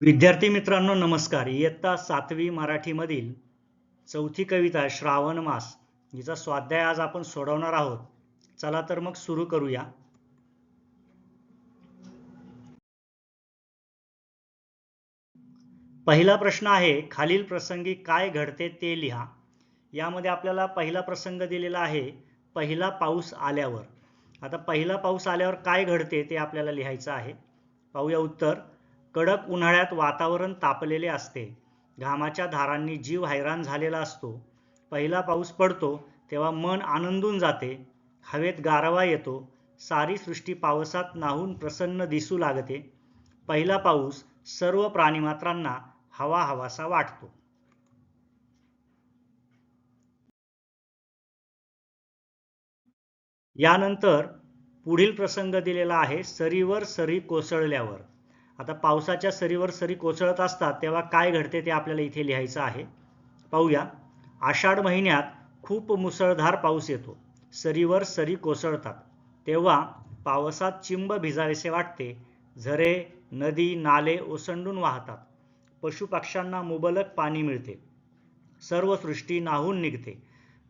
विद्यार्थी मित्रांनो नमस्कार. इयत्ता 7वी मराठीमधील चौथी कविता श्रावण मास हिचा स्वाध्याय आज आपण सोडवणार आहोत. चला तर मग सुरू करूया. पहिला प्रश्न आहे, खालील प्रसंगी काय घडते ते लिहा. यामध्ये आपल्याला पहिला प्रसंग दिलेला आहे, पहिला पाऊस आल्यावर. आता पहिला पाऊस आल्यावर काय घडते ते आपल्याला लिहायचं आहे. पाहूया उत्तर. कडक उन्हाळ्यात वातावरण तापलेले असते. घामाच्या धारांनी जीव हैराण झालेला असतो. पहिला पाऊस पडतो तेव्हा मन आनंदून जाते. हवेत गारवा येतो. सारी सृष्टी पावसात न्हाऊन प्रसन्न दिसू लागते. पहिला पाऊस सर्व प्राणीमात्रांना हवा हवासा वाटतो. यानंतर पुढील प्रसंग दिलेला आहे, सरीवर सरी कोसळल्यावर. आता पावसाच्या सरीवर सरी कोसळत असतात तेव्हा काय घडते ते आपल्याला इथे लिहायचं आहे. पाहूया. आषाढ महिन्यात खूप मुसळधार पाऊस येतो. सरीवर सरी कोसळतात तेव्हा पावसात चिंब भिजावेसे वाटते. झरे, नदी, नाले ओसंडून वाहतात. पशुपक्ष्यांना मुबलक पाणी मिळते. सर्व सृष्टी न्हाऊन निघते.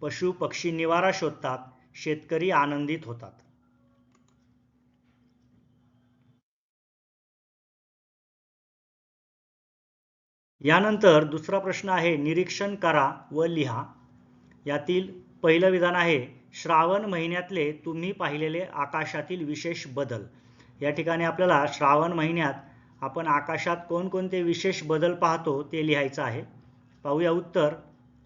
पशु पक्षी निवारा शोधतात. शेतकरी आनंदित होतात. यानंतर दुसरा प्रश्न आहे, निरीक्षण करा व लिहा. यातील पहिलं विधान आहे, श्रावण महिन्यातले तुम्ही पाहिलेले आकाशातील विशेष बदल. या ठिकाणी आपल्याला श्रावण महिन्यात आपण आकाशात कोणकोणते विशेष बदल पाहतो ते लिहायचं आहे. पाहूया उत्तर.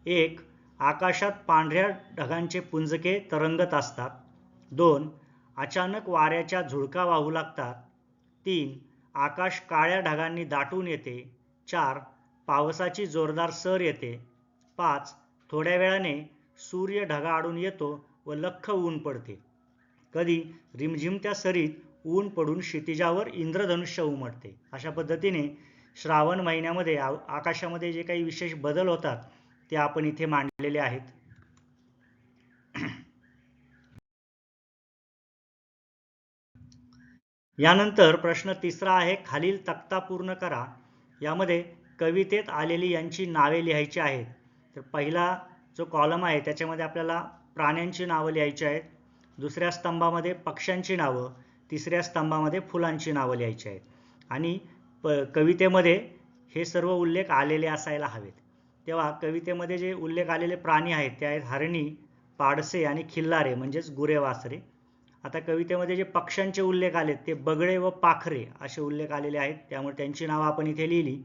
1. आकाशात पांढऱ्या ढगांचे पुंजके तरंगत असतात. 2. अचानक वाऱ्याच्या झुळका वाहू लागतात. 3. आकाश काळ्या ढगांनी दाटून येते. 4. पावसाची जोरदार सर येते. 5. थोड्या वेळाने सूर्य ढगाआडून येतो व लख्ख ऊन पडते. कधी रिमझिमत्या सरीत ऊन पडून क्षितिजावर इंद्रधनुष्य उमटते. अशा पद्धतीने श्रावण महिन्यामध्ये आकाशामध्ये जे काही विशेष बदल होतात ते आपण इथे मांडलेले आहेत. यानंतर प्रश्न तिसरा आहे, खालील तक्ता पूर्ण करा. यामध्ये कवितेत आलेली यांची नावे लिहायची आहेत. तर पहिला जो कॉलम आहे त्याच्यामध्ये आपल्याला प्राण्यांची नावं लिहायची आहेत. दुसऱ्या स्तंभामध्ये पक्ष्यांची नावं. तिसऱ्या स्तंभामध्ये फुलांची नावं लिहायची आहेत. आणि कवितेमध्ये हे सर्व उल्लेख आलेले असायला हवेत. तेव्हा कवितेमध्ये जे उल्लेख आलेले प्राणी आहेत ते आहेत हरणी, पाडसे आणि खिल्लारे म्हणजेच गुरे वासरे. आता कवितेमध्ये जे पक्ष्यांचे उल्लेख आलेत ते बगळे व पाखरे असे उल्लेख आलेले आहेत, त्यामुळे त्यांची नावं आपण इथे लिहिली.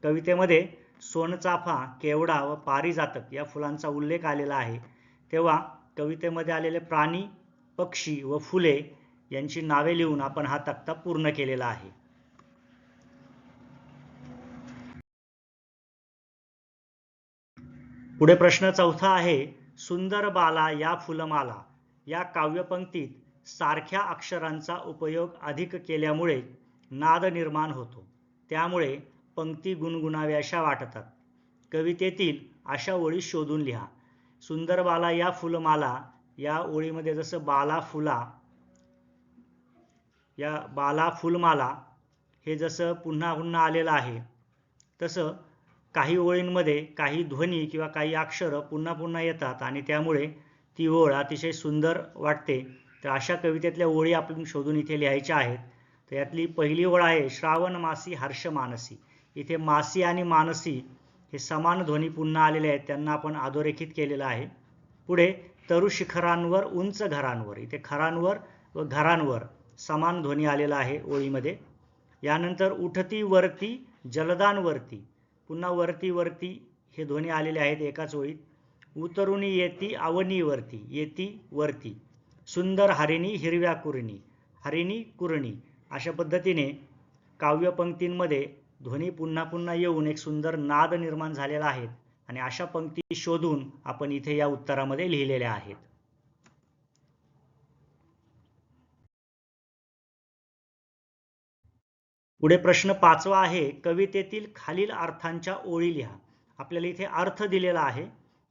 कवितेमध्ये सोनचाफा, केवडा व पारिजातक या फुलांचा उल्लेख आलेला आहे. तेव्हा कवितेमध्ये आलेले प्राणी, पक्षी व फुले यांची नावे लिहून आपण हा तक्ता पूर्ण केलेला आहे. पुढे प्रश्न चौथा आहे, सुंदर बाला या फुलमाला या काव्यपंक्तीत सारख्या अक्षरांचा उपयोग अधिक केल्यामुळे नाद निर्माण होतो. त्यामुळे पंक्ती गुणगुणाव्याशा वाटतात. कवितेतील अशा ओळी शोधून लिहा. सुंदर बाला या फुलमाला या ओळीमध्ये जसं बाला फुला, या बाला फुलमाला हे जसं पुन्हा पुन्हा आलेलं आहे, तसं काही ओळींमध्ये काही ध्वनी किंवा काही अक्षरं पुन्हा पुन्हा येतात आणि त्यामुळे ती ओळ अतिशय सुंदर वाटते. तर अशा कवितेतल्या ओळी आपण शोधून इथे लिहायच्या आहेत. तर यातली पहिली ओळ आहे, श्रावण मासी हर्ष मानसी. इथे मासी आणि मानसी हे समान ध्वनी पुन्हा आलेले आहेत, त्यांना आपण अधोरेखित केलेलं आहे. पुढे तरु शिखरांवर उंच घरांवर, इथे खरांवर व घरांवर समान ध्वनी आलेला आहे ओळीमध्ये. यानंतर उठती वरती जलदानवरती, पुन्हा वरती वरती हे ध्वनी आलेले आहेत एकाच ओळीत. उतरुणी येती अवनीवरती, येती वरती. सुंदर हरिणी हिरव्या कुरणी, हरिणी कुरणी. अशा पद्धतीने काव्यपंक्तींमध्ये ध्वनी पुन्हा पुन्हा येऊन एक सुंदर नाद निर्माण झालेला आहे आणि अशा पंक्ती शोधून आपण इथे या उत्तरामध्ये लिहिलेल्या आहेत. पुढे प्रश्न पाचवा आहे, कवितेतील खालील अर्थांच्या ओळी लिहा. आपल्याला इथे अर्थ दिलेला आहे,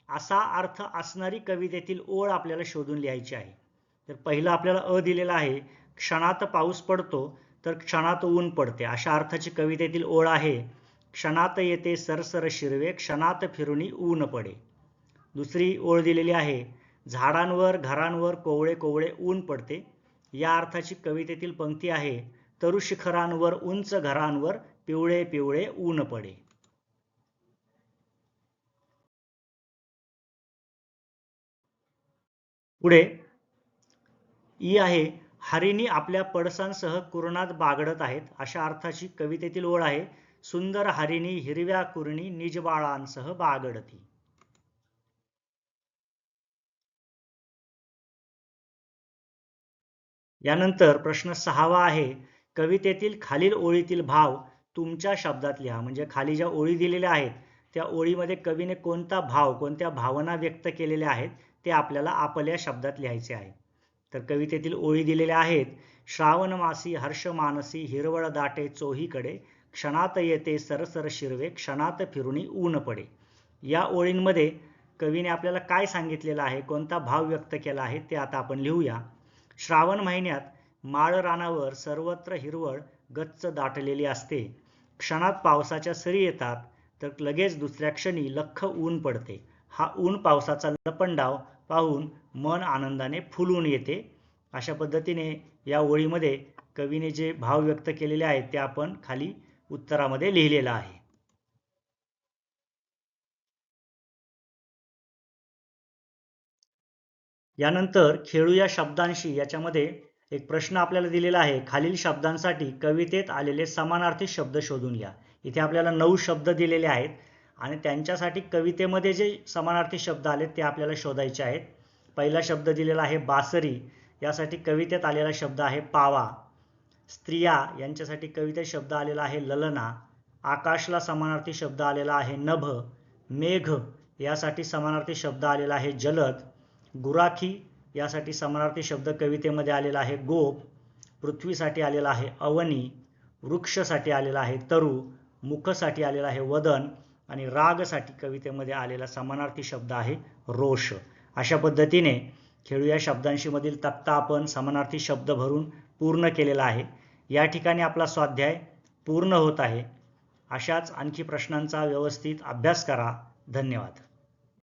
असा अर्थ असणारी कवितेतील ओळ आपल्याला शोधून लिहायची आहे. तर पहिला आपल्याला अ दिलेला आहे, क्षणात पाऊस पडतो तर क्षणात ऊन पडते अशा अर्थाची कवितेतील ओळ आहे. क्षणात येते सरसर शिरवे, क्षणात फिरुनी ऊन पडे. दुसरी ओळ दिलेली आहे. झाडांवर घरांवर कोवळे कोवळे ऊन पडते. या अर्थाची कवितेतील पंक्ती आहे. तरु शिखरांवर उंच घरांवर पिवळे पिवळे ऊन पडे. पुढे ई आहे. हरिणी आपल्या पडसांसह कुरणात बागडत आहेत अशा अर्थाची कवितेतील ओळ आहे. सुंदर हरिणी हिरव्या कुरणी निजबाळांसह बागडती. यानंतर प्रश्न 6वा आहे. कवितेतील खालील ओळीतील भाव तुमच्या शब्दात लिहा. म्हणजे खाली ज्या ओळी दिलेल्या आहेत त्या ओळीमध्ये कवीने कोणता भाव, कोणत्या भावना व्यक्त केलेल्या आहेत ते आपल्याला आपल्या शब्दात लिहायचे आहे. तर कवितेतील ओळी दिलेल्या आहेत. श्रावण मासी हर्ष मानसी हिरवळ दाटे चोहीकडे, क्षणात येते सरसर शिरवे, क्षणात फिरुनी ऊन पडे. या ओळींमध्ये कवीने आपल्याला काय सांगितलेलं आहे, कोणता भाव व्यक्त केला आहे ते आता आपण लिहूया. श्रावण महिन्यात माळ रानावर सर्वत्र हिरवळ गच्च दाटलेली असते. क्षणात पावसाच्या सरी येतात तर लगेच दुसऱ्या क्षणी लख्ख ऊन पडते. हा ऊन पावसाचा लपंडाव पाहून मन आनंदाने फुलून येते. अशा पद्धतीने या ओळीमध्ये कवीने जे भाव व्यक्त केलेले आहेत ते आपण खाली उत्तरामध्ये लिहिलेलं आहे. यानंतर खेळूया शब्दांशी. याच्यामध्ये एक प्रश्न आपल्याला दिलेला आहे. खालील शब्दांसाठी कवितेत आलेले समानार्थी शब्द शोधून लिहा. इथे आपल्याला 9 शब्द दिलेले आहेत आणि त्यांच्यासाठी कवितेमध्ये जे समानार्थी शब्द आले ते आपल्याला शोधायचे आहेत. पहिला शब्द दिलेला आहे बासरी. यासाठी कवितेत आलेला शब्द आहे पावा. स्त्रिया यांच्यासाठी कवितेत शब्द आलेला आहे ललना. आकाशला समानार्थी शब्द आलेला आहे नभ. मेघ यासाठी समानार्थी शब्द आलेला आहे जलद. गुराखी यासाठी समानार्थी शब्द कवितेमध्ये आलेला आहे गोप. पृथ्वीसाठी आलेला आहे अवनी. वृक्षसाठी आलेला आहे तरु. मुखसाठी आलेला आहे वदन आणि रागसाठी कवितेमध्ये आलेला समानार्थी शब्द आहे रोष. अशा पद्धतीने खेळूया शब्दांशी मधील तक्ता आपण समानार्थी शब्द भरून पूर्ण केलेला आहे. या ठिकाणी आपला स्वाध्याय पूर्ण होत आहे. अशाच आणखी प्रश्नांचा व्यवस्थित अभ्यास करा. धन्यवाद.